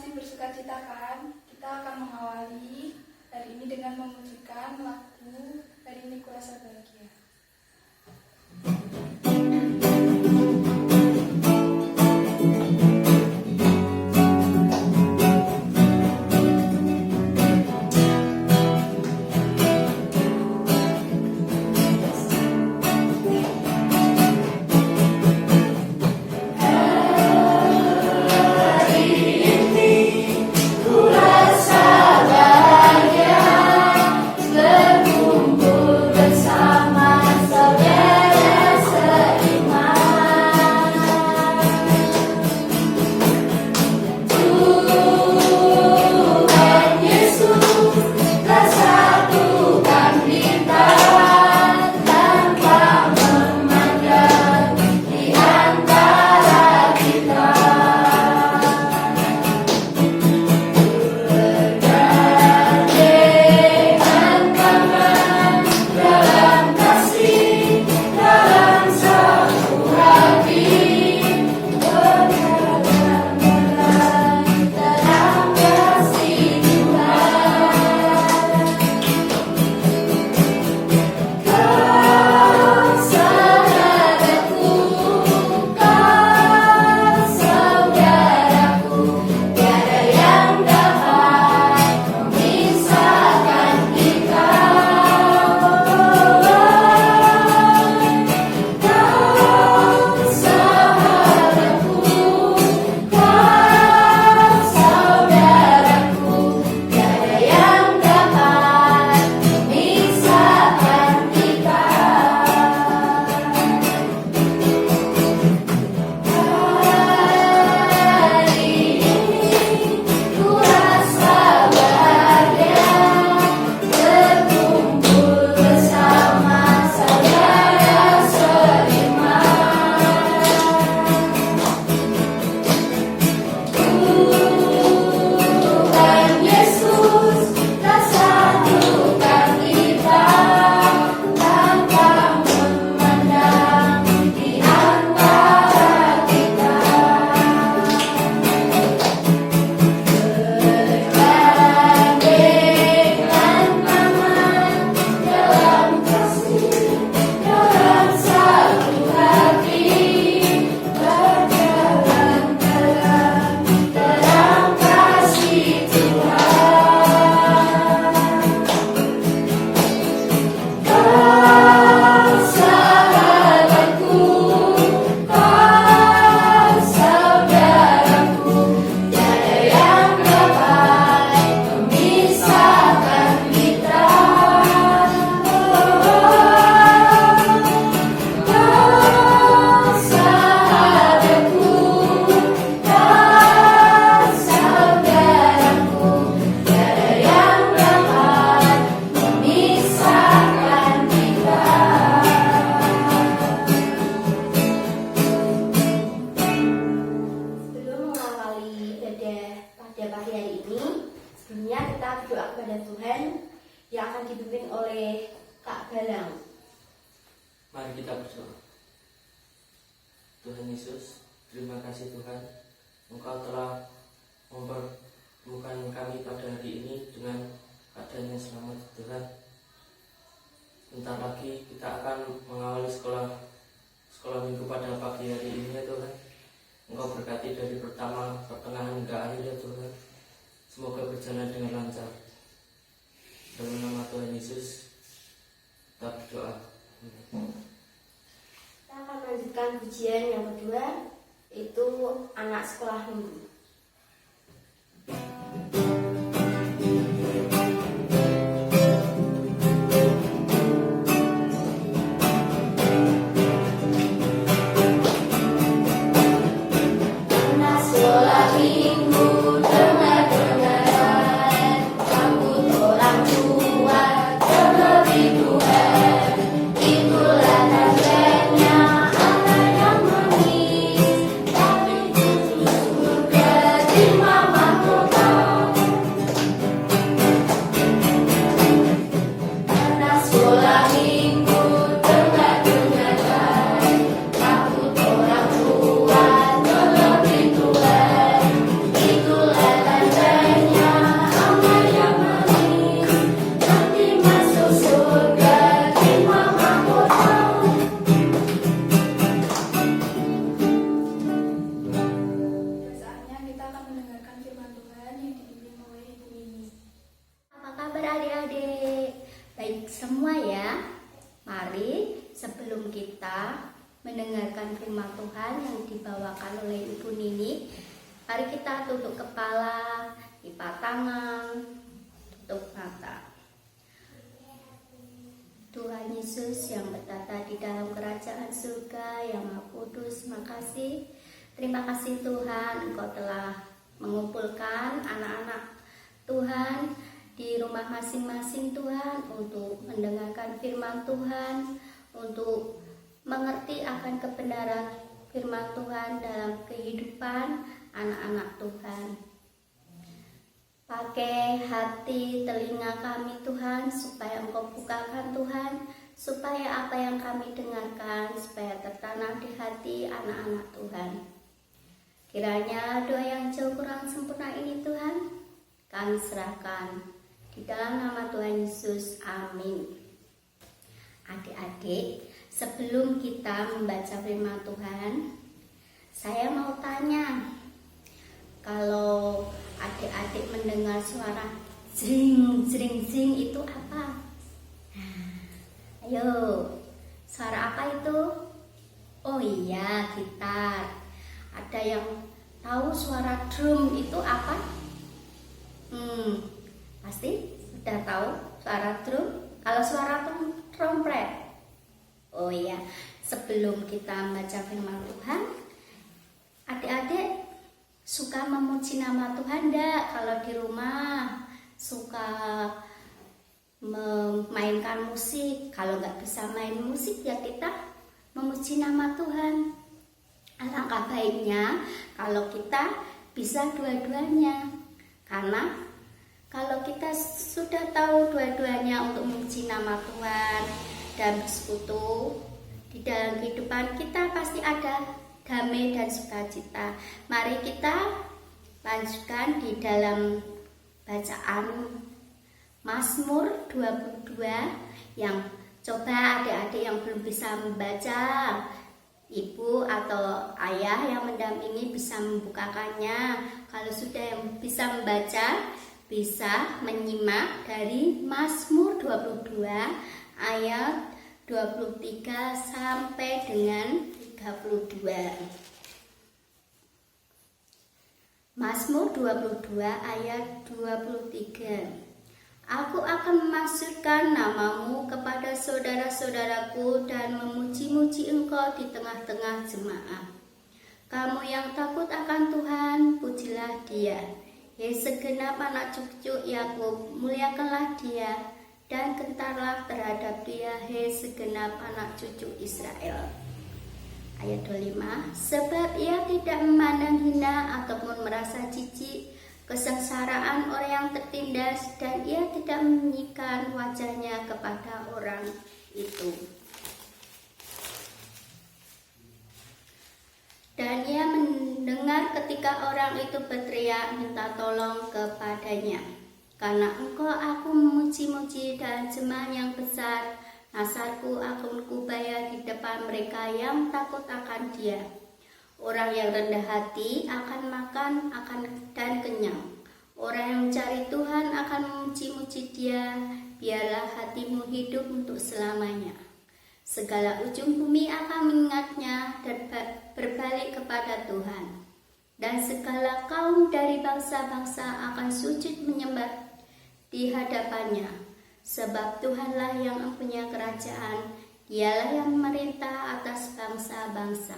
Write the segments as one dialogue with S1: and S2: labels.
S1: masih bersuka cita kan? Kita akan mengawali hari ini dengan memujikan lagu Hari Ini Kurasa Bahagia.
S2: Yang akan dipimpin oleh Kak Galang.
S3: Mari kita berdoa. Tuhan Yesus, terima kasih Tuhan, Engkau telah mempertemukan kami pada hari ini dengan keadaan yang selamat Tuhan. Sebentar lagi kita akan mengawali sekolah minggu pada pagi hari ini ya Tuhan. Engkau berkati dari pertama, pertengahan hingga akhir ya Tuhan. Semoga berjalan dengan lancar. Dalam nama Tuhan Yesus kita berdoa.
S2: Kita akan melanjutkan pujian yang kedua, yaitu anak sekolah minggu.
S4: Itulah tandanya anak yang manis, tapi jujur surga. mendengarkan firman Tuhan yang dibawakan oleh Ibu Nini. Mari kita tunduk kepala, lipat tangan, tutup mata. Tuhan Yesus yang bertata di dalam kerajaan surga yang Maha Kudus, makasih. Terima kasih Tuhan, Engkau telah mengumpulkan anak-anak Tuhan di rumah masing-masing Tuhan untuk mendengarkan firman Tuhan, untuk mengerti akan kebenaran firman Tuhan dalam kehidupan anak-anak Tuhan. Pakai hati telinga kami Tuhan, supaya Engkau bukakan Tuhan, supaya apa yang kami dengarkan supaya tertanam di hati anak-anak Tuhan. Kiranya doa yang jauh kurang sempurna ini Tuhan kami serahkan di dalam nama Tuhan Yesus, amin. Adik-adik, sebelum kita membaca firman Tuhan, saya mau tanya, kalau adik-adik mendengar suara zring zring zring itu apa? Ayo, suara apa itu? Oh iya, gitar. Ada yang tahu suara drum itu apa? Pasti sudah tahu suara drum. Kalau suara trompet, oh iya, sebelum kita membaca firman Tuhan, adik-adik suka memuji nama Tuhan enggak? Kalau di rumah suka memainkan musik. Kalau nggak bisa main musik ya kita memuji nama Tuhan. Alangkah baiknya kalau kita bisa dua-duanya. Karena kalau kita sudah tahu dua-duanya untuk memuji nama Tuhan dan bersekutu di dalam kehidupan kita, pasti ada damai dan sukacita. Mari kita lanjutkan di dalam bacaan Mazmur 22 yang coba adik-adik yang belum bisa membaca, ibu atau ayah yang mendampingi bisa membukakannya. Kalau sudah yang bisa membaca, bisa menyimak dari Mazmur 22 ayat 23 sampai dengan 32. Mazmur 22 ayat 23. Aku akan memasukkan namamu kepada saudara-saudaraku dan memuji-muji engkau di tengah-tengah jemaah. Kamu yang takut akan Tuhan, pujilah Dia. Hei segenap anak cucu Yakub, muliakanlah Dia dan gentarlah terhadap Dia, hei segenap anak cucu Israel. Ayat 25. Sebab Ia tidak memandang hina ataupun merasa jijik kesengsaraan orang yang tertindas, dan Ia tidak menyikan wajahnya kepada orang itu. Dan Ia mendengar ketika orang itu berteriak minta tolong kepadanya. Karena engkau aku memuji-muji dan jemaah yang besar, nasarku akan kubayar di depan mereka yang takut akan Dia. Orang yang rendah hati akan makan dan kenyang. Orang yang mencari Tuhan akan memuji-muji Dia. Biarlah hatimu hidup untuk selamanya. Segala ujung bumi akan mengingatnya dan berbalik kepada Tuhan. Dan segala kaum dari bangsa-bangsa akan sujud menyembah di hadapannya. Sebab Tuhanlah yang mempunyai kerajaan, Dialah yang memerintah atas bangsa-bangsa.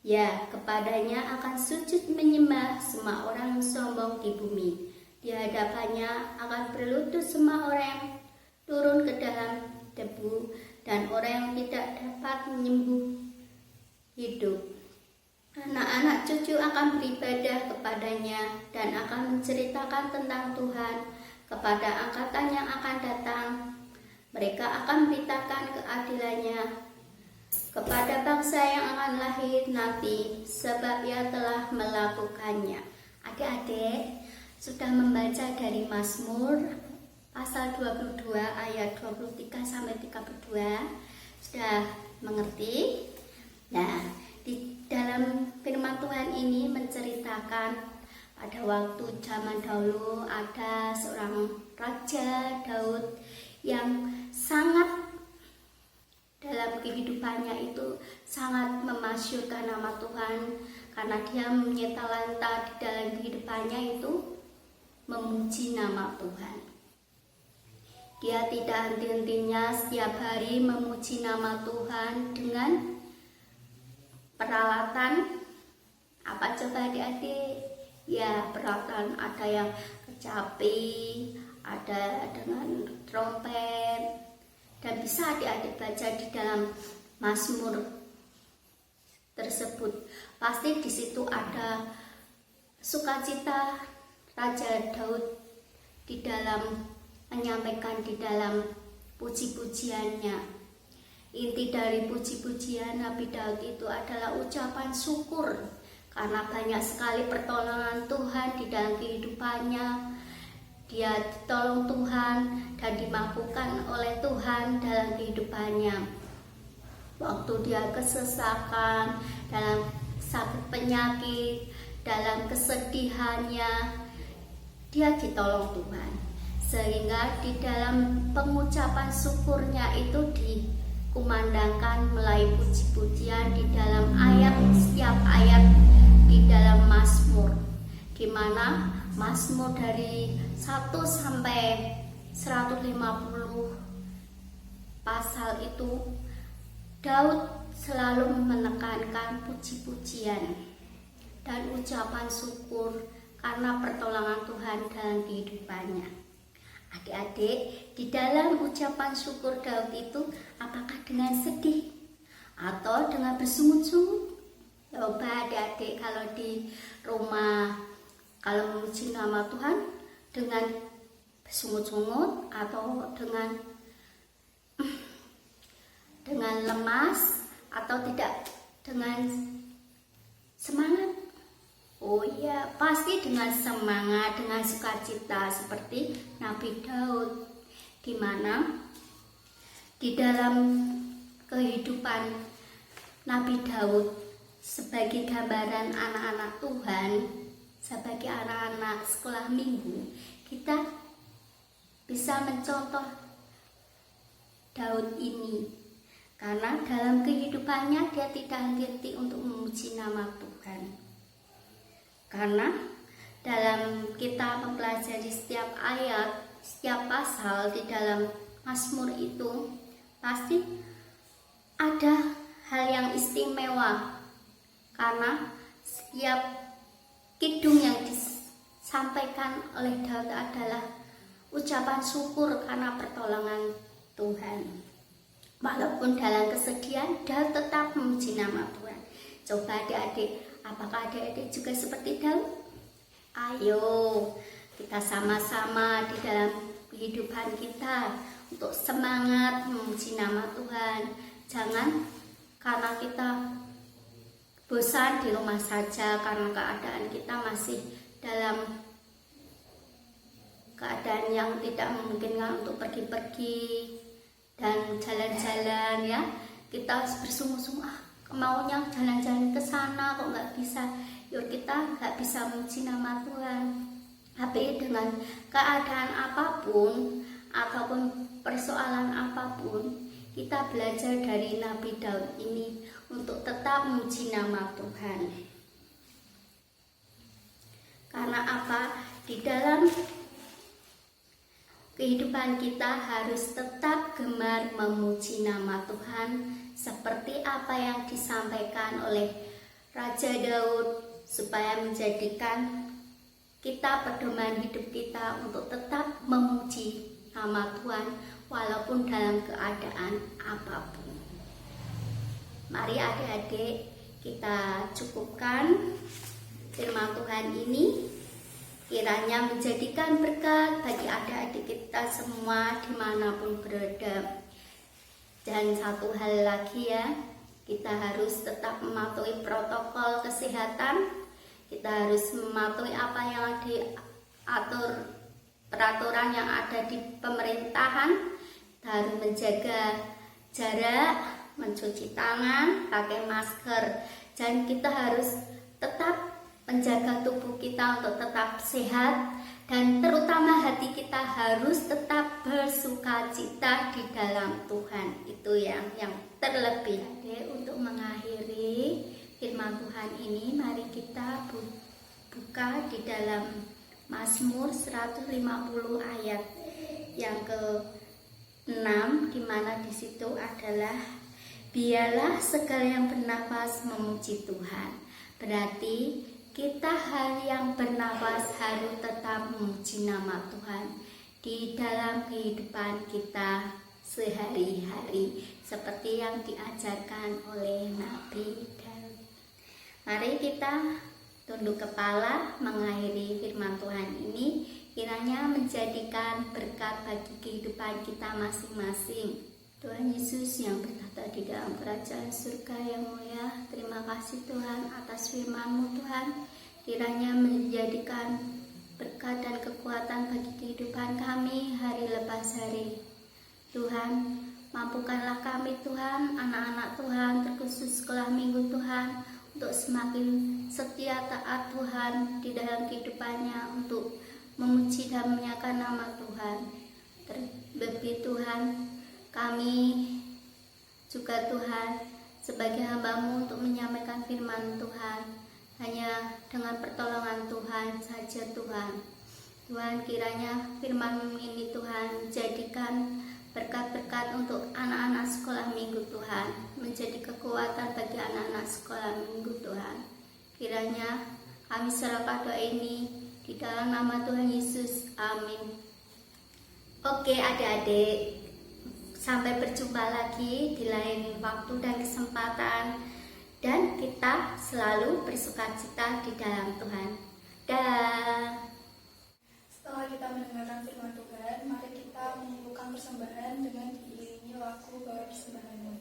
S4: Ya, kepadanya akan sujud menyembah semua orang yang sombong di bumi. Di hadapannya akan berlutut semua orang yang turun ke dalam debu dan orang yang tidak dapat menyembuh hidup. Anak-anak cucu akan beribadah kepadanya dan akan menceritakan tentang Tuhan kepada angkatan yang akan datang. Mereka akan beritakan keadilannya kepada bangsa yang akan lahir nanti, sebab Ia telah melakukannya. Adik-adik sudah membaca dari Mazmur pasal 22 ayat 23 sampai 32, sudah mengerti? Nah, di dalam firman Tuhan ini menceritakan pada waktu zaman dahulu ada seorang raja Daud yang sangat dalam kehidupannya itu sangat memasyurkan nama Tuhan, karena dia menyetalanta di dalam kehidupannya itu memuji nama Tuhan. Dia tidak henti-hentinya setiap hari memuji nama Tuhan dengan peralatan apa coba adik-adik? Ya, peralatan ada yang kecapi, ada dengan trompet, dan bisa adik-adik baca di dalam Mazmur tersebut. Pasti di situ ada sukacita Raja Daud di dalam menyampaikan di dalam puji-pujiannya. Inti dari puji-pujian Nabi Daud itu adalah ucapan syukur karena banyak sekali pertolongan Tuhan di dalam kehidupannya. Dia ditolong Tuhan dan dimampukan oleh Tuhan dalam kehidupannya. Waktu dia kesesakan, dalam sakit penyakit, dalam kesedihannya, dia ditolong Tuhan. Sehingga di dalam pengucapan syukurnya itu dikumandangkan melalui puji-pujian di dalam setiap ayat di dalam Mazmur, di mana Mazmur dari 1 sampai 150 pasal itu Daud selalu menekankan puji-pujian dan ucapan syukur karena pertolongan Tuhan dalam kehidupannya. Adik-adik, di dalam ucapan syukur Daud itu apakah dengan sedih atau dengan bersungut-sungut? Coba adik-adik kalau di rumah, kalau memuji nama Tuhan dengan bersungut-sungut atau dengan lemas atau tidak dengan semangat? Oh iya, pasti dengan semangat, dengan sukacita seperti Nabi Daud, di mana di dalam kehidupan Nabi Daud sebagai gambaran anak-anak Tuhan, sebagai anak-anak sekolah minggu, kita bisa mencontoh Daud ini, karena dalam kehidupannya dia tidak henti-henti untuk memuji nama Tuhan. Karena dalam kita mempelajari setiap ayat, setiap pasal di dalam Mazmur itu pasti ada hal yang istimewa, karena setiap kidung yang disampaikan oleh Daud adalah ucapan syukur karena pertolongan Tuhan. Walaupun dalam kesedihan, Daud tetap memuji nama Tuhan. Coba adik-adik, apakah adik-adik juga seperti Daud? Ayo, kita sama-sama di dalam kehidupan kita untuk semangat memuji nama Tuhan. Jangan karena kita bosan di rumah saja karena keadaan kita masih dalam keadaan yang tidak memungkinkan untuk pergi-pergi dan jalan-jalan, ya. Kita bersungguh-sungguh, maunya jalan-jalan ke sana kok nggak bisa. Yuk, kita nggak bisa memuji nama Tuhan. Tapi dengan keadaan apapun ataupun persoalan apapun, kita belajar dari Nabi Daud ini untuk tetap memuji nama Tuhan. Karena apa? Di dalam kehidupan kita harus tetap gemar memuji nama Tuhan, seperti apa yang disampaikan oleh Raja Daud, supaya menjadikan kita pedoman hidup kita untuk tetap memuji nama Tuhan walaupun dalam keadaan apapun. Mari adik-adik kita cukupkan firman Tuhan ini, kiranya menjadikan berkat bagi adik-adik kita semua dimanapun berada. Dan satu hal lagi, ya, kita harus tetap mematuhi protokol kesehatan. Kita harus mematuhi apa yang diatur, peraturan yang ada di pemerintahan. Kita harus menjaga jarak, mencuci tangan, pakai masker, dan kita harus tetap menjaga tubuh kita untuk tetap sehat, dan terutama hati kita harus tetap bersukacita di dalam Tuhan. Itu yang terlebih. Untuk mengakhiri firman Tuhan ini, mari kita buka di dalam Mazmur 150 ayat yang ke-6, di mana di situ adalah biarlah segala yang bernafas memuji Tuhan. Berarti kita yang bernafas harus tetap memuji nama Tuhan di dalam kehidupan kita sehari-hari, seperti yang diajarkan oleh Nabi Daud. Mari kita tunduk kepala mengakhiri firman Tuhan ini, kiranya menjadikan berkat bagi kehidupan kita masing-masing. Tuhan Yesus yang bertata di dalam kerajaan surga yang mulia, terima kasih Tuhan atas firman-Mu Tuhan, kiranya menjadikan berkat dan kekuatan bagi kehidupan kami hari lepas hari. Tuhan, mampukanlah kami Tuhan, anak-anak Tuhan, terkhusus sekolah minggu Tuhan, untuk semakin setia taat Tuhan di dalam kehidupannya, untuk memuji dan memuliakan nama Tuhan. Terlebih Tuhan, kami juga Tuhan sebagai hamba-Mu untuk menyampaikan firman Tuhan, hanya dengan pertolongan Tuhan saja Tuhan. Tuhan, kiranya firman ini Tuhan menjadikan berkat-berkat untuk anak-anak sekolah minggu Tuhan, menjadi kekuatan bagi anak-anak sekolah minggu Tuhan. Kiranya kami serahkan doa ini di dalam nama Tuhan Yesus, amin. Oke adik-adik, sampai berjumpa lagi di lain waktu dan kesempatan, dan kita selalu bersukacita di dalam Tuhan. Dah.
S1: Setelah kita mendengarkan firman Tuhan, mari kita mengumpulkan persembahan dengan diiringi lagu bawa persembahanmu.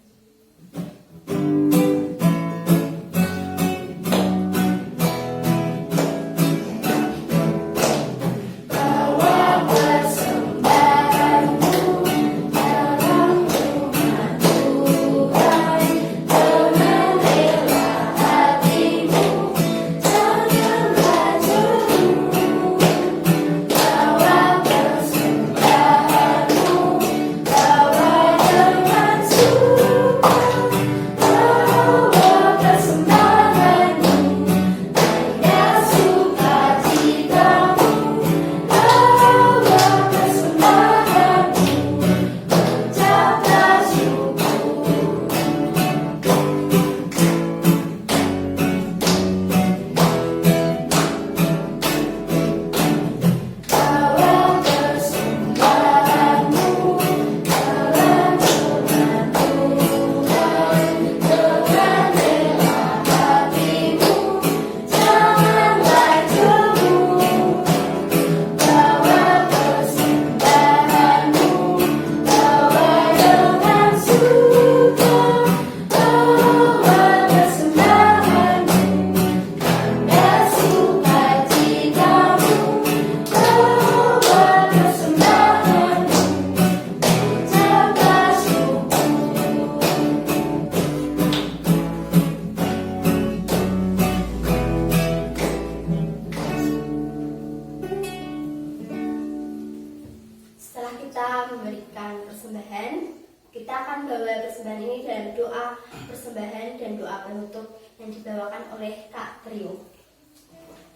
S1: Persembahan dan doa penutup yang dibawakan oleh Kak Trio.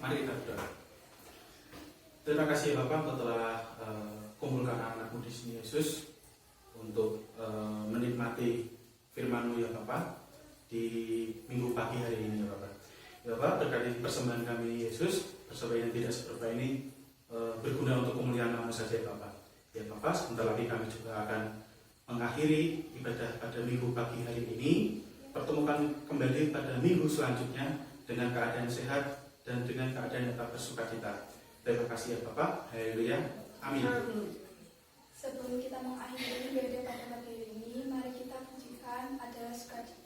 S5: Mari kita berdoa. Terima kasih Bapak telah kumpulkan anak-anakmu di sini Yesus untuk menikmati firman-Mu ya Bapak di minggu pagi hari ini ya Bapak. Ya Bapak, berkati persembahan kami Yesus, persembahan yang tidak seberapa ini berguna untuk kemuliaan nama saja Bapak. Ya Bapak, sebentar lagi kami juga akan mengakhiri ibadah pada minggu pagi hari ini. Pertemukan kembali pada minggu selanjutnya dengan keadaan sehat dan dengan keadaan yang tak bersukacita. Terima kasih ya Bapak. Haleluya. Amin.
S1: Sebelum kita mengakhiri ibadah pada pagi ini, mari kita pujikan adalah sukacita.